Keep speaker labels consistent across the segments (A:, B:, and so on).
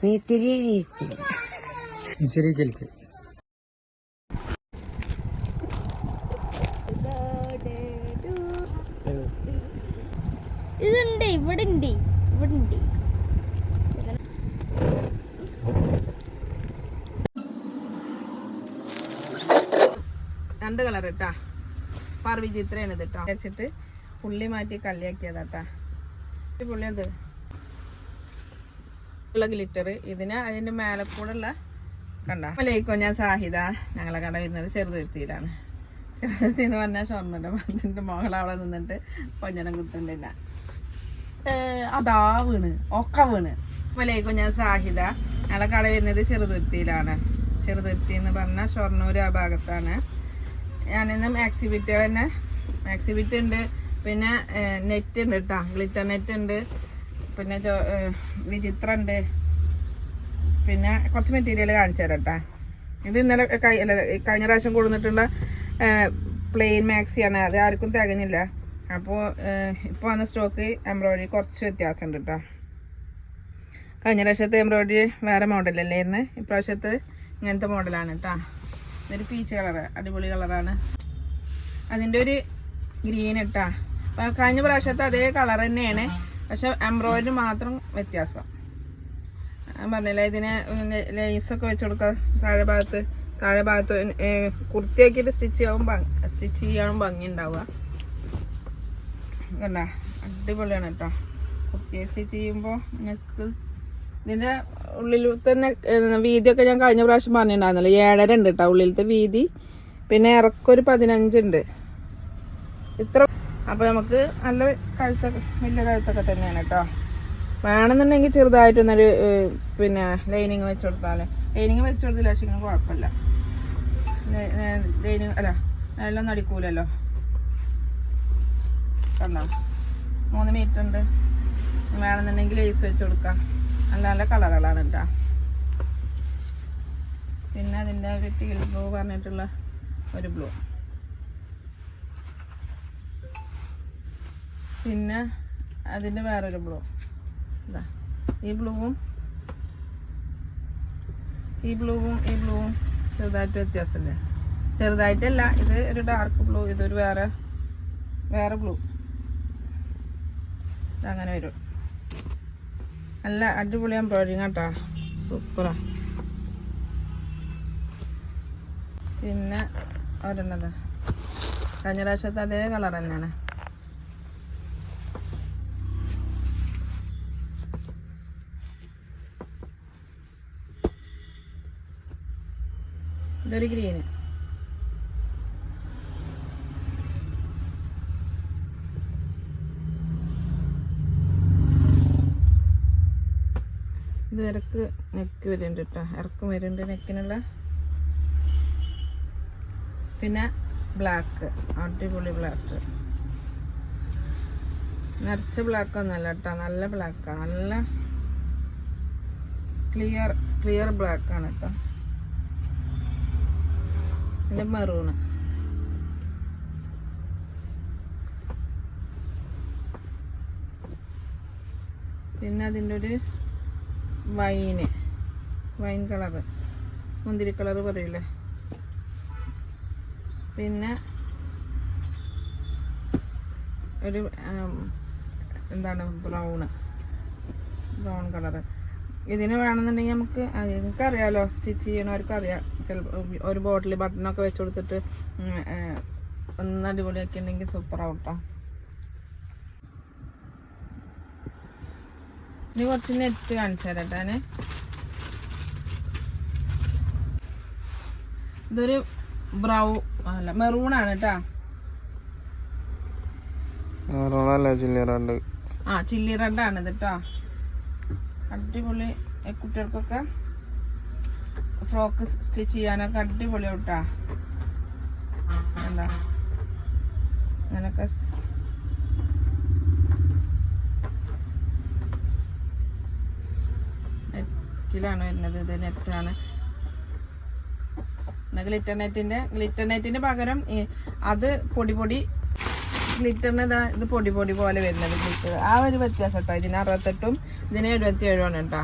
A: ഇതുണ്ട് ഇവിടെ ഉണ്ട് ഇവിടെ ഉണ്ട്.
B: രണ്ട് കളർ ഇട്ടാ പാർവിചിത്രയാണ് ഇത് കേട്ടോ വെച്ചിട്ട് പുള്ളി മാറ്റി കള്ളിയാക്കിയതാട്ടാ. പുള്ളി അത് ഉള്ള ഗ്ലിറ്റർ ഇതിന് അതിന്റെ മേലെ കൂടെ ഉള്ള കണ്ട. അല്ലേക്കോ ഞാൻ സാഹിദ ഞങ്ങളെ കട വരുന്നത് ചെറുതുരുത്തിയിലാണ്. ചെറുതുരുത്തി എന്ന് പറഞ്ഞാൽ ഷൊർണ്ണന്റെ അതിന്റെ മകൾ അവിടെ നിന്നിട്ട് കൊഞ്ഞനം കുത്തുന്നില്ല. അതാ വീണ് ഒക്കെ വീണ്. അല്ലേക്കോ ഞാൻ സാഹിദ ഞങ്ങളെ കട വരുന്നത് ചെറുതുരുത്തിയിലാണ്. ചെറുതുരുത്തി എന്ന് പറഞ്ഞാൽ ഷൊർണ്ണൂർ ആ ഭാഗത്താണ്. ഞാനിന്ന് മാക്സിബിറ്റുകൾ തന്നെ മാക്സിബിറ്റ് ഉണ്ട്, പിന്നെ നെറ്റ് ഉണ്ട് കേട്ടോ, ഗ്ലിറ്റർ നെറ്റ് ഉണ്ട്, പിന്നെ വിചിത്ര ഉണ്ട്, പിന്നെ കുറച്ച് മെറ്റീരിയൽ കാണിച്ചു തരാം കേട്ടോ. ഇത് ഇന്നലെ കഴിഞ്ഞ പ്രാവശ്യം കൊടുത്തിട്ടുള്ള പ്ലെയിൻ മാക്സിയാണ്. അത് ആർക്കും തികഞ്ഞില്ല. അപ്പോൾ ഇപ്പോൾ വന്ന സ്റ്റോക്ക് എംബ്രോയിഡറി കുറച്ച് വ്യത്യാസമുണ്ട് കേട്ടോ. കഴിഞ്ഞ പ്രാവശ്യത്തെ എംബ്രോയിഡറി വേറെ മോഡലല്ലായിരുന്നു, ഇപ്രാവശ്യത്തെ ഇങ്ങനത്തെ മോഡലാണ് കേട്ടോ. ഇതൊരു പീച്ച് കളറ്, അടിപൊളി കളറാണ്. അതിൻ്റെ ഒരു ഗ്രീൻ ഇട്ടാ. അപ്പം കഴിഞ്ഞ പ്രാവശ്യത്തെ അതേ കളർ തന്നെയാണ്, പക്ഷെ എംബ്രോയിഡറി മാത്രം വ്യത്യാസം. ഞാൻ പറഞ്ഞില്ല, ഇതിന് ലേസൊക്കെ വെച്ച് കൊടുക്കുക താഴെ ഭാഗത്ത് കുർത്തിയാക്കിയിട്ട് സ്റ്റിച്ച് ചെയ്യാനും ഭംഗി ഉണ്ടാവുക. കണ്ട അടിപൊളിയാണ് കേട്ടോ. കുർത്തിയെ സ്റ്റിച്ച് ചെയ്യുമ്പോൾ എനിക്ക് ഇതിൻ്റെ ഉള്ളിൽ തന്നെ വീതിയൊക്കെ ഞാൻ കഴിഞ്ഞ പ്രാവശ്യം പറഞ്ഞിട്ടുണ്ടായിരുന്നല്ലോ, 7.5 ഉണ്ട് കേട്ടോ ഉള്ളിലത്തെ വീതി. പിന്നെ ഇറക്കൊരു 15 ഉണ്ട്. ഇത്ര അപ്പോൾ നമുക്ക് നല്ല കഴുത്തൊക്കെ വലിയ കഴുത്തൊക്കെ തന്നെയാണ് കേട്ടോ. വേണമെന്നുണ്ടെങ്കിൽ ചെറുതായിട്ടൊന്നൊരു പിന്നെ ലൈനിങ് വെച്ച് കൊടുത്താൽ ലൈനിങ് വെച്ച് കൊടുത്തില്ല പക്ഷേ കുഴപ്പമില്ല. ലൈനിങ് അല്ല നല്ലൊന്നും അടിക്കൂലല്ലോ. കണ്ടോ 3 മീറ്റർ ഉണ്ട്. വേണമെന്നുണ്ടെങ്കിൽ ലേസ് വെച്ച് കൊടുക്കാം. നല്ല നല്ല കളറുകളാണ് കേട്ടോ. പിന്നെ അതിൻ്റെ ഒരു ടീൽ ബ്ലൂ പറഞ്ഞിട്ടുള്ള ഒരു ബ്ലൂ, പിന്നെ അതിൻ്റെ വേറൊരു ബ്ലൂ. ഇതാ ഈ ബ്ലൂവും ചെറുതായിട്ട് വ്യത്യാസമില്ലേ? ചെറുതായിട്ടല്ല, ഇത് ഒരു ഡാർക്ക് ബ്ലൂ, ഇതൊരു വേറെ ബ്ലൂ. ഇതങ്ങനെ വരും. നല്ല അടിപൊളി എംബ്രോയിഡറിങ് കേട്ടോ, സൂപ്പറാ. പിന്നെ ഒരെണ്ണത് കഴിഞ്ഞ പ്രാവശ്യത്തെ അതേ കളർ തന്നെയാണ്. ഇതൊരു ഗ്രീന്. ഇത് ഇറക്ക് നെക്ക് വരുന്നുണ്ട് കേട്ടോ, ഇറക്കം വരുന്നുണ്ട് നെക്കിനുള്ള. പിന്നെ ബ്ലാക്ക്, അടിപൊളി ബ്ലാക്ക്, നിറച്ച ബ്ലാക്ക് ഒന്നല്ല കേട്ടോ, നല്ല ബ്ലാക്കാണ്, നല്ല ക്ലിയർ ബ്ലാക്കാണ് കേട്ടോ. പിന്നെ മെറൂണ്, പിന്നെ അതിൻ്റെ ഒരു വൈൻ കളറ്, മുന്തിരി കളറ് പറയില്ലേ. പിന്നെ ഒരു എന്താണ് ബ്രൗൺ കളറ്. ഇതിന് വേണമെന്നുണ്ടെങ്കിൽ നമുക്ക് നിങ്ങൾക്കറിയാമല്ലോ, സ്റ്റിച്ച് ചെയ്യണവർക്ക് അറിയാം. ചിലപ്പോൾ ഒരു ബോട്ടിൽ ബട്ടണൊക്കെ വെച്ച് കൊടുത്തിട്ട് ഒന്ന് അടിപൊളിയാക്കി ഉണ്ടെങ്കിൽ സൂപ്പറാവും കേട്ടോ. ഇനി കുറച്ച് നെറ്റ് കാണിച്ചു തരാം ഞാൻ. ഇതൊരു മെറൂണാണ് കേട്ടോ. ചില്ലി റെഡാണ് ഇത് കേട്ടോ. അടിപൊളി, കുട്ടികൾക്കൊക്കെ ഫ്രോക്ക് സ്റ്റിച്ച് ചെയ്യാനൊക്കെ അടിപൊളിയാവും കേട്ടോ. എന്താ അങ്ങനൊക്കെ നെറ്റിലാണ് വരുന്നത്. ഇത് നെറ്റാണ്. ഗ്ലിറ്റർ നെറ്റിന്റെ പകരം അത് പൊടി ഗ്ലിറ്ററിന് ഇത് പൊടി പോലെ വരുന്നത് ഗ്ലിറ്റർ. ആ ഒരു വ്യത്യാസം കേട്ടോ. ഇതിന് 68ഉം ഇതിന് 77 ആണ് കേട്ടോ.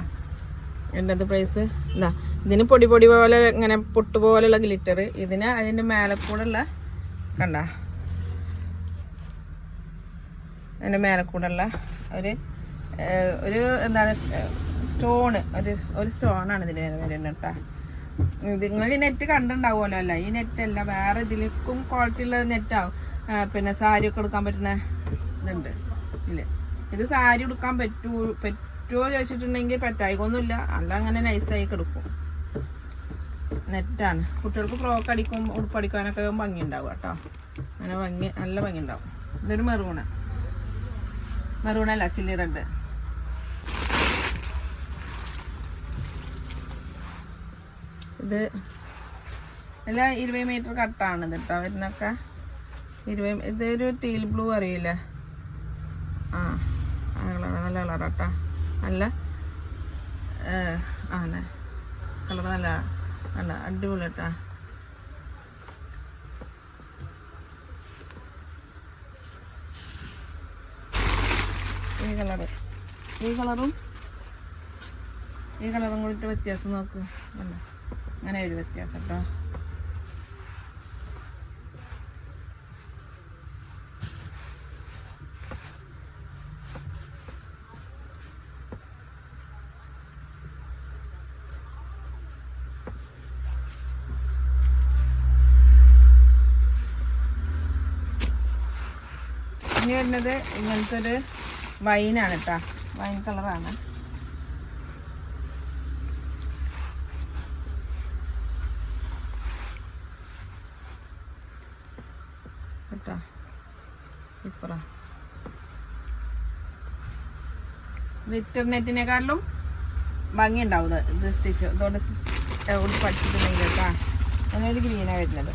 B: എന്നത് പ്രൈസ് എന്താ ഇതിന് പൊടി പൊടി പോലെ ഇങ്ങനെ പൊട്ട് പോലെയുള്ള ഗ്ലിറ്റർ, ഇതിന് അതിൻ്റെ മേലെ കൂടെ ഉള്ള കണ്ട അതിൻ്റെ മേലെ കൂടെ ഉള്ള ഒരു എന്താണ് സ്റ്റോണ്, ഒരു സ്റ്റോണാണ് ഇതിന് വരുന്നത് കേട്ടോ. നിങ്ങൾ ഈ നെറ്റ് കണ്ടിട്ടുണ്ടാവുമല്ലോ. അല്ല ഈ നെറ്റ് അല്ല, വേറെ ഇതിലേക്കും ക്വാളിറ്റി ഉള്ള നെറ്റാവും. പിന്നെ സാരി ഒക്കെ എടുക്കാൻ പറ്റുന്ന ഇതുണ്ട് ഇല്ല. ഇത് സാരി എടുക്കാൻ പറ്റുമോ ചോദിച്ചിട്ടുണ്ടെങ്കിൽ പറ്റായിക്കൊന്നുമില്ല, അല്ല അങ്ങനെ നൈസായി കിടക്കും. നെറ്റാണ്. കുട്ടികൾക്ക് ഫ്രോക്ക് അടിക്കും ഉടുപ്പടിക്കാനൊക്കെ ഭംഗി ഉണ്ടാവും കേട്ടോ. അങ്ങനെ നല്ല ഭംഗി ഉണ്ടാവും. ഇതൊരു മെറൂണല്ല ചില്ലി റെഡ്. ഇത് എല്ലാം 20 മീറ്റർ കട്ടാണ് ഇത് കേട്ടോ വരുന്നൊക്കെ. 20 ഇതൊരു ടീൽ ബ്ലൂ അറിയില്ലേ? ആ കളറാണ്, നല്ല കളറാട്ടോ. നല്ല കളർ നല്ല അടിപൊളി കേട്ടോ. ഈ കളറും കൂടിയിട്ട് വ്യത്യാസം നോക്ക്. അങ്ങനെ ഒരു വ്യത്യാസം കേട്ടോ. ഇനി വരുന്നത് ഇങ്ങനത്തെ ഒരു വൈനാണ് കേട്ടോ. വൈൻ കളറാണ്. കേട്ടോ സൂപ്പറാ. ഇന്റർനെറ്റിനെക്കാട്ടിലും ഭംഗി ഉണ്ടാവും ഇത് സ്റ്റിച്ച്. ഇതോടെ പഠിച്ചിട്ടുണ്ടെങ്കിൽ കേട്ടോ. അതിനൊരു ഗ്രീനാണ് വരുന്നത്.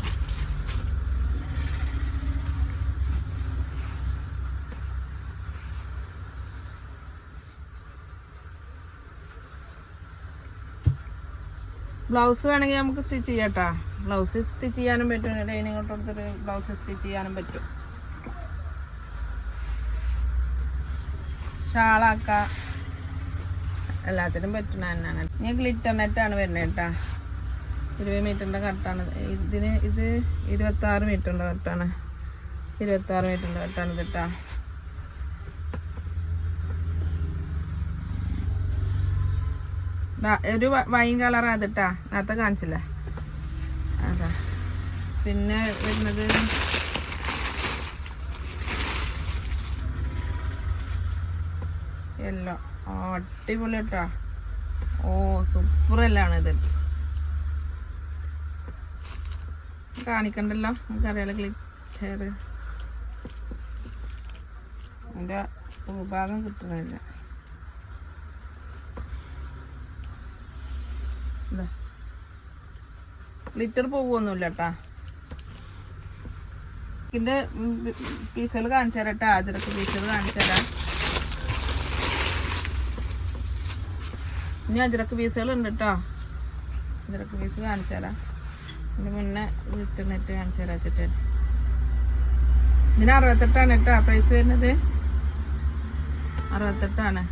B: ബ്ലൗസ് വേണമെങ്കിൽ നമുക്ക് സ്റ്റിച്ച് ചെയ്യാം കേട്ടോ. ബ്ലൗസ് സ്റ്റിച്ച് ചെയ്യാനും പറ്റും. ലൈനിങ് ഇങ്ങോട്ട് കൊടുത്തിട്ട് ബ്ലൗസ് സ്റ്റിച്ച് ചെയ്യാനും പറ്റും. ഷാളാക്കാം, എല്ലാത്തിനും പറ്റുന്ന തന്നെയാണ്. ഇനി ഗ്ലിറ്റർ നെറ്റാണ് വരുന്നത് കേട്ടോ. 20 മീറ്ററിൻ്റെ കട്ടാണ് ഇതിന്. ഇത് 26 മീറ്ററിൻ്റെ കട്ടാണ്. 26 മീറ്ററിൻ്റെ കട്ടാണ് ഇത് കേട്ടോ. ഒരു വൈൻ കളറാണ് അത് കേട്ടോ. നേരത്തെ കാണിച്ചില്ല അതാ. പിന്നെ വരുന്നത് യെല്ലോ. അടിപൊളി കേട്ടോ. ഓ സൂപ്പറല്ലാണ് ഇത്. കാണിക്കണ്ടല്ലോ, നമുക്കറിയാലോ ഗ്ലിറ്റർ. എൻ്റെ ഉൾഭാഗം കിട്ടുന്നില്ല. ഗ്ലിറ്റർ പോകുമൊന്നുമില്ല കേട്ടാ. ഇതിൻ്റെ പീസുകൾ കാണിച്ചു തരാം കേട്ടോ. അജറക്ക് പീസുകൾ കാണിച്ചു തരാം. ഇനി അജറക്ക് പീസുകൾ ഉണ്ട് കേട്ടോ. അജറക്ക് പീസ് കാണിച്ചു തരാം. ഇതിന് മുന്നേ ഗ്ലിറ്റർ നെറ്റ് കാണിച്ചു തരാം വെച്ചിട്ട്. ഇതിന് 68 കേട്ടോ പ്രൈസ് വരുന്നത്. 68.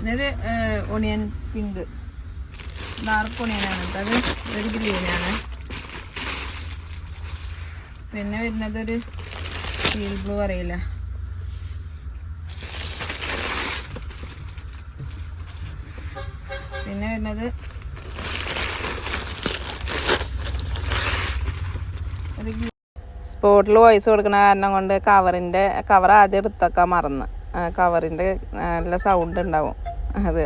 B: ഇതൊരു ഒണിയൻ പിങ്ക്, ഡാർക്ക് ഒണിയനാണ് കേട്ടോ. അത് ഒരു ഗ്രീനാണ്. പിന്നെ വരുന്നതൊരു ടീൽ ബ്ലൂ അറിയില്ല. പിന്നെ വരുന്നത് ഒരു സ്പോട്ടിൽ വോയിസ് കൊടുക്കുന്ന കാരണം കൊണ്ട് കവർ ആദ്യം എടുത്തൊക്കെ മറന്ന്. കവറിൻ്റെ നല്ല സൗണ്ട് ഉണ്ടാവും. അത്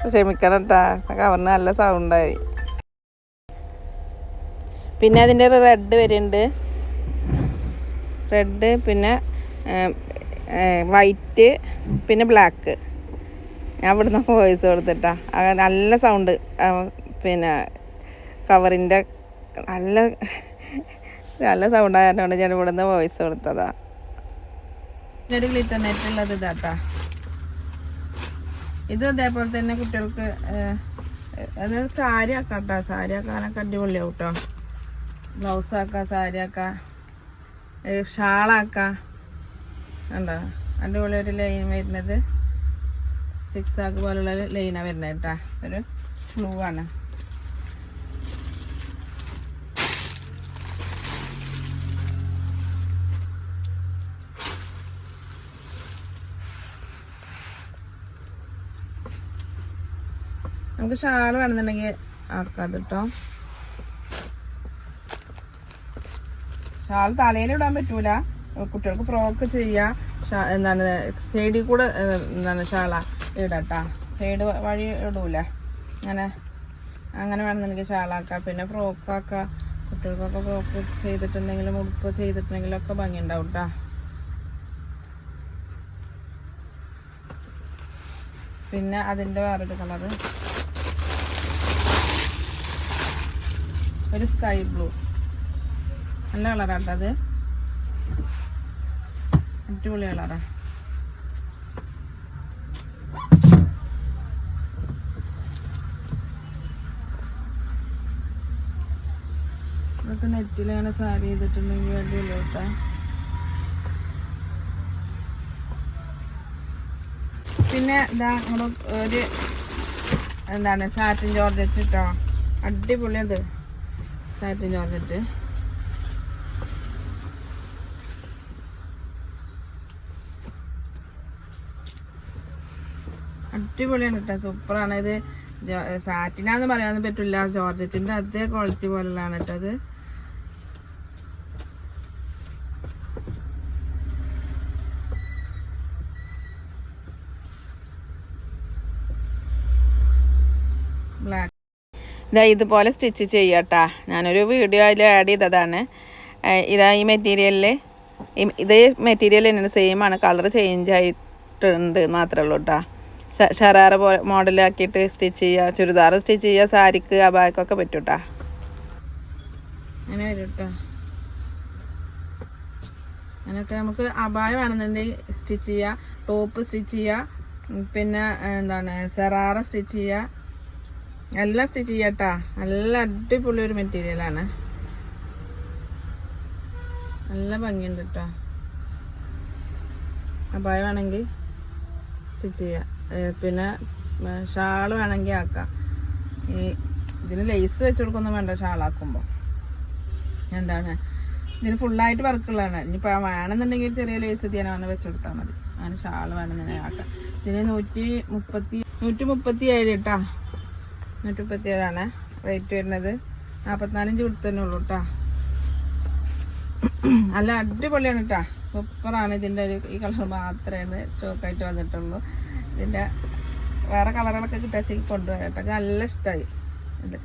B: ക്ഷമിക്കണം കേട്ടോ. കവറിന് നല്ല സൗണ്ടായി. പിന്നെ അതിൻ്റെ റെഡ് വരുന്നുണ്ട്. റെഡ്, പിന്നെ വൈറ്റ്, പിന്നെ ബ്ലാക്ക്. ഞാൻ ഇവിടുന്ന് വോയിസ് കൊടുത്തിട്ടാ. നല്ല സൗണ്ട്. പിന്നെ കവറിൻ്റെ നല്ല സൗണ്ടായതുകൊണ്ട് ഞാൻ ഇവിടുന്ന് വോയിസ് കൊടുത്തതാ. ഒരു ഗ്ലിറ്റർ നെറ്റ് ഉള്ളത് ഇതാട്ടാ. ഇത് അതേപോലെ തന്നെ കുട്ടികൾക്ക് അത് സാരി ആക്കാം കേട്ടോ. സാരി ആക്കാനൊക്കെ അടിപൊളിയാവും കേട്ടോ. ബ്ലൗസ് ആക്കാം, സാരി ആക്കാം, ഷാളാക്കാം. കണ്ടോ അടിപൊളി ഒരു ലൈൻ വരുന്നത് സിക്സ് ആക്ക് പോലുള്ള ലൈനാണ് വരുന്നത് കേട്ടോ. ഒരു ബ്ലൂ ആണ്. നമുക്ക് ഷാൾ വേണമെന്നുണ്ടെങ്കിൽ ആർക്കാത് കേട്ടോ. ഷാൾ തലയിലിടാൻ പറ്റൂല, കുട്ടികൾക്ക് ഫ്രോക്ക് ചെയ്യാം. എന്താണ് സൈഡിൽ കൂടെ എന്താണ് ഷാള ഇടട്ടാ, സൈഡ് വഴി ഇടൂല. അങ്ങനെ വേണമെന്നുണ്ടെങ്കിൽ ഷാളാക്കാം. പിന്നെ ഫ്രോക്കാക്കാം. കുട്ടികൾക്കൊക്കെ ഫ്രോക്ക് ചെയ്തിട്ടുണ്ടെങ്കിലും ഉടുപ്പ് ചെയ്തിട്ടുണ്ടെങ്കിലും ഒക്കെ ഭംഗി ഉണ്ടാവും കേട്ടോ. പിന്നെ അതിൻ്റെ വേറൊരു കളറ് ഒരു സ്കൈ ബ്ലൂ, നല്ല കളറാട്ടോ അത്. അടിപൊളി കളറാ. ഇതൊക്കെ നെറ്റിൽ അങ്ങനെ സാരി ചെയ്തിട്ടുണ്ടെങ്കിൽ അടിപൊളി കേട്ടോ. പിന്നെ ഇതാ നമ്മൾ ഒരു എന്താണ് സാറ്റിൻ ജോർജറ്റ് കേട്ടോ. അടിപൊളി അത് സാറ്റിൻ ജോർജറ്റ്. അടിപൊളിയാണ് കേട്ടോ, സൂപ്പറാണ് ഇത്. സാറ്റിനാന്ന് പറയാനൊന്നും പറ്റില്ല, ജോർജറ്റിൻ്റെ അതേ ക്വാളിറ്റി പോലെയാണ് കേട്ടോ അത്. ബ്ലാക്ക് ഇതാ ഇതുപോലെ സ്റ്റിച്ച് ചെയ്യാട്ടാ. ഞാനൊരു വീഡിയോ അതിൽ ആഡ് ചെയ്തതാണ്. ഇതാ ഈ മെറ്റീരിയലിൽ ഇതേ മെറ്റീരിയൽ തന്നെയാണ്, സെയിം ആണ്, കളർ ചേഞ്ച് ആയിട്ടുണ്ട് മാത്രമേ ഉള്ളൂ കേട്ടോ. ഷറാറ മോഡലാക്കിയിട്ട് സ്റ്റിച്ച് ചെയ്യുക, ചുരിദാർ സ്റ്റിച്ച് ചെയ്യുക, സാരിക്ക് അബായക്കൊക്കെ പറ്റും കേട്ടോ. അങ്ങനെ വരും കേട്ടോ. അങ്ങനെയൊക്കെ നമുക്ക് അബായ വേണമെന്നുണ്ടെങ്കിൽ സ്റ്റിച്ച് ചെയ്യുക, ടോപ്പ് സ്റ്റിച്ച് ചെയ്യുക, പിന്നെ എന്താണ് സെറാറ സ്റ്റിച്ച് ചെയ്യുക, എല്ലാം സ്റ്റിച്ച് ചെയ്യുക കേട്ടോ. നല്ല അടിപൊളി ഒരു മെറ്റീരിയലാണ്, നല്ല ഭംഗിയുണ്ട് കേട്ടോ. അബായ വേണമെങ്കിൽ സ്റ്റിച്ച് ചെയ്യുക. പിന്നെ ഷാൾ വേണമെങ്കിൽ ആക്കാം. ഇതിന് ലേസ് വെച്ച് കൊടുക്കൊന്നും വേണ്ട ഷാളാക്കുമ്പോൾ. എന്താണ് ഇതിന് ഫുള്ളായിട്ട് വർക്കുള്ളതാണ്. ഇനിയിപ്പോൾ വേണമെന്നുണ്ടെങ്കിൽ ചെറിയ ലേസ് ഇതിനെ വെച്ച് കൊടുത്താൽ മതി. അങ്ങനെ ഷാൾ വേണമെന്നുണ്ടെങ്കിൽ ആക്കാം. ഇതിന് 137 കേട്ടോ. 137 റേറ്റ് വരുന്നത്. 44 ഇഞ്ച് കൊടുത്തന്നെ ഉള്ളൂ കേട്ടോ. നല്ല അടിപൊളിയാണ് കേട്ടോ, സൂപ്പറാണ്. ഇതിൻ്റെ ഈ കളർ മാത്രമേ സ്റ്റോക്കായിട്ട് വന്നിട്ടുള്ളൂ. ഇതിൻ്റെ വേറെ കളറുകളൊക്കെ കിട്ടാച്ചെങ്കിൽ കൊണ്ടുവരാം കേട്ടോ. നല്ല ഇഷ്ടമായി ഇത്.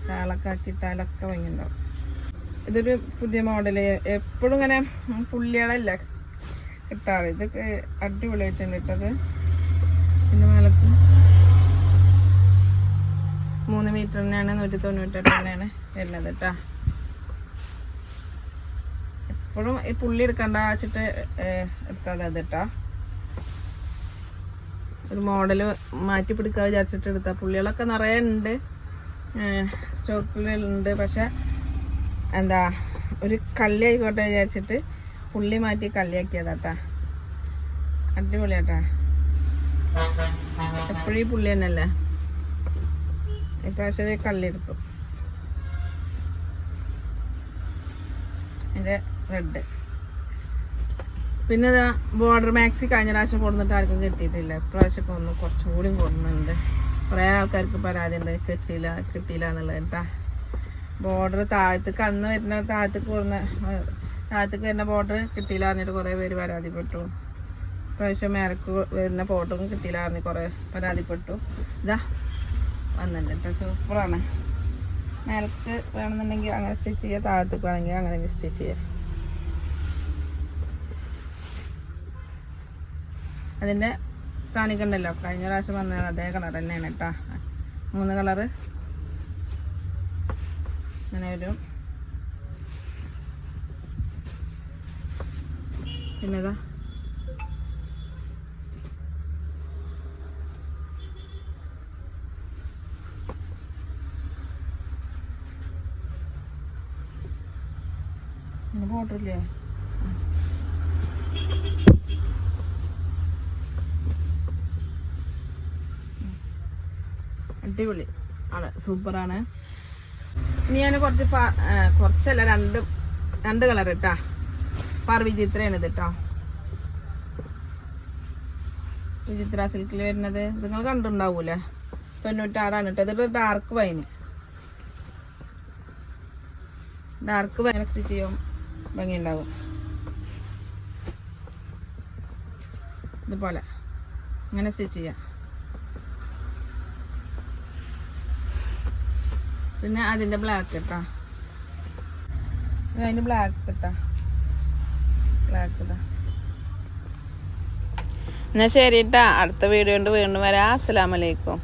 B: ഷാളൊക്കെ ആക്കിയിട്ടാലൊക്കെ ഭംഗിയുണ്ടാവും. ഇതൊരു പുതിയ മോഡൽ, എപ്പോഴും ഇങ്ങനെ പുള്ളികളല്ല കിട്ടാറ്. ഇതൊക്കെ അടിപൊളിയായിട്ടുണ്ട് കേട്ടത്. പിന്നെ മേലക്ക് 3 മീറ്റർ തന്നെയാണ്, 198 തന്നെയാണ് വരുന്നത് കേട്ടോ. എപ്പോഴും ഈ പുള്ളി എടുക്കണ്ട വെച്ചിട്ട് എടുക്കാതെ അത് കേട്ടോ. ഒരു മോഡല് മാറ്റി പിടിക്കാൻ വിചാരിച്ചിട്ട് എടുത്താൽ പുള്ളികളൊക്കെ നിറയെ ഉണ്ട്, സ്റ്റോക്കിലുണ്ട്. പക്ഷെ എന്താ ഒരു കല്ലി ആയിക്കോട്ടെ വിചാരിച്ചിട്ട് പുള്ളി മാറ്റി കല്ലിയാക്കിയതാട്ടാ. അടിപൊളിയാട്ടാ. എപ്പോഴും ഈ പുള്ളി തന്നെയല്ലേ, ഇപ്രാവശ്യം കല്ലെടുത്തു. എൻ്റെ റെഡ്. പിന്നെ ഇതാ ബോർഡർ മാക്സി കഴിഞ്ഞ പ്രാവശ്യം കൊടുത്തിട്ട് ആർക്കും കിട്ടിയിട്ടില്ല. ഇപ്രാവശ്യം ഒന്ന് കുറച്ചും കൂടി കൊടുക്കുന്നുണ്ട്. കുറേ ആൾക്കാർക്ക് പരാതി ഉണ്ട്, കിട്ടിയില്ല എന്നുള്ളത് കേട്ടാ. ബോർഡർ താഴത്തേക്ക് അന്ന് വരുന്ന താഴത്തേക്ക് വരുന്ന ബോർഡർ കിട്ടിയില്ല പറഞ്ഞിട്ട് കുറേ പേര് പരാതിപ്പെട്ടു. ഇപ്രാവശ്യം മേലക്ക് വരുന്ന ബോർഡറും കിട്ടിയില്ല പറഞ്ഞ് കുറേ പരാതിപ്പെട്ടു. ഇതാ വന്നിട്ടുണ്ട് കേട്ടോ, സൂപ്പറാണ്. മേലക്ക് വേണമെന്നുണ്ടെങ്കിൽ അങ്ങനെ സ്റ്റിച്ച് ചെയ്യുക, താഴത്തേക്ക് വേണമെങ്കിൽ അങ്ങനെ സ്റ്റിച്ച് ചെയ്യുക. അതിൻ്റെ കാണിക്കണ്ടല്ലോ, കഴിഞ്ഞ പ്രാവശ്യം വന്നത് അതേ കളർ തന്നെയാണ് കേട്ടോ. 3 കളറ് അങ്ങനെ വരും. പിന്നെ ഇതാ ബോർഡറില്ലേ, അടിപൊളി ആണ്, സൂപ്പറാണ്. ഇനി ഞാൻ കുറച്ചല്ല രണ്ട് കളർ ഇട്ടാ. വിചിത്രയാണ് ഇത് കേട്ടോ, വിചിത്ര സിൽക്കിൽ വരുന്നത്. നിങ്ങൾ കണ്ടിട്ടുണ്ടാവൂലേ, 96 കേട്ടോ. ഇതൊരു ഡാർക്ക് വൈന് സ്റ്റിച്ച് ചെയ്യും, ഭംഗി ഉണ്ടാവും. ഇതുപോലെ അങ്ങനെ സ്റ്റിച്ച് ചെയ്യാം. പിന്നെ അതിൻ്റെ ബ്ലാക്ക് ഇട്ടാ, അതിന് ബ്ലാക്ക് ഇട്ടാ, ബ്ലാക്ക് ഇതാ. എന്നാൽ ശരി കേട്ടാ, അടുത്ത വീഡിയോ കൊണ്ട് വീണ്ടും വരാം. അസ്സലാമു അലൈക്കും.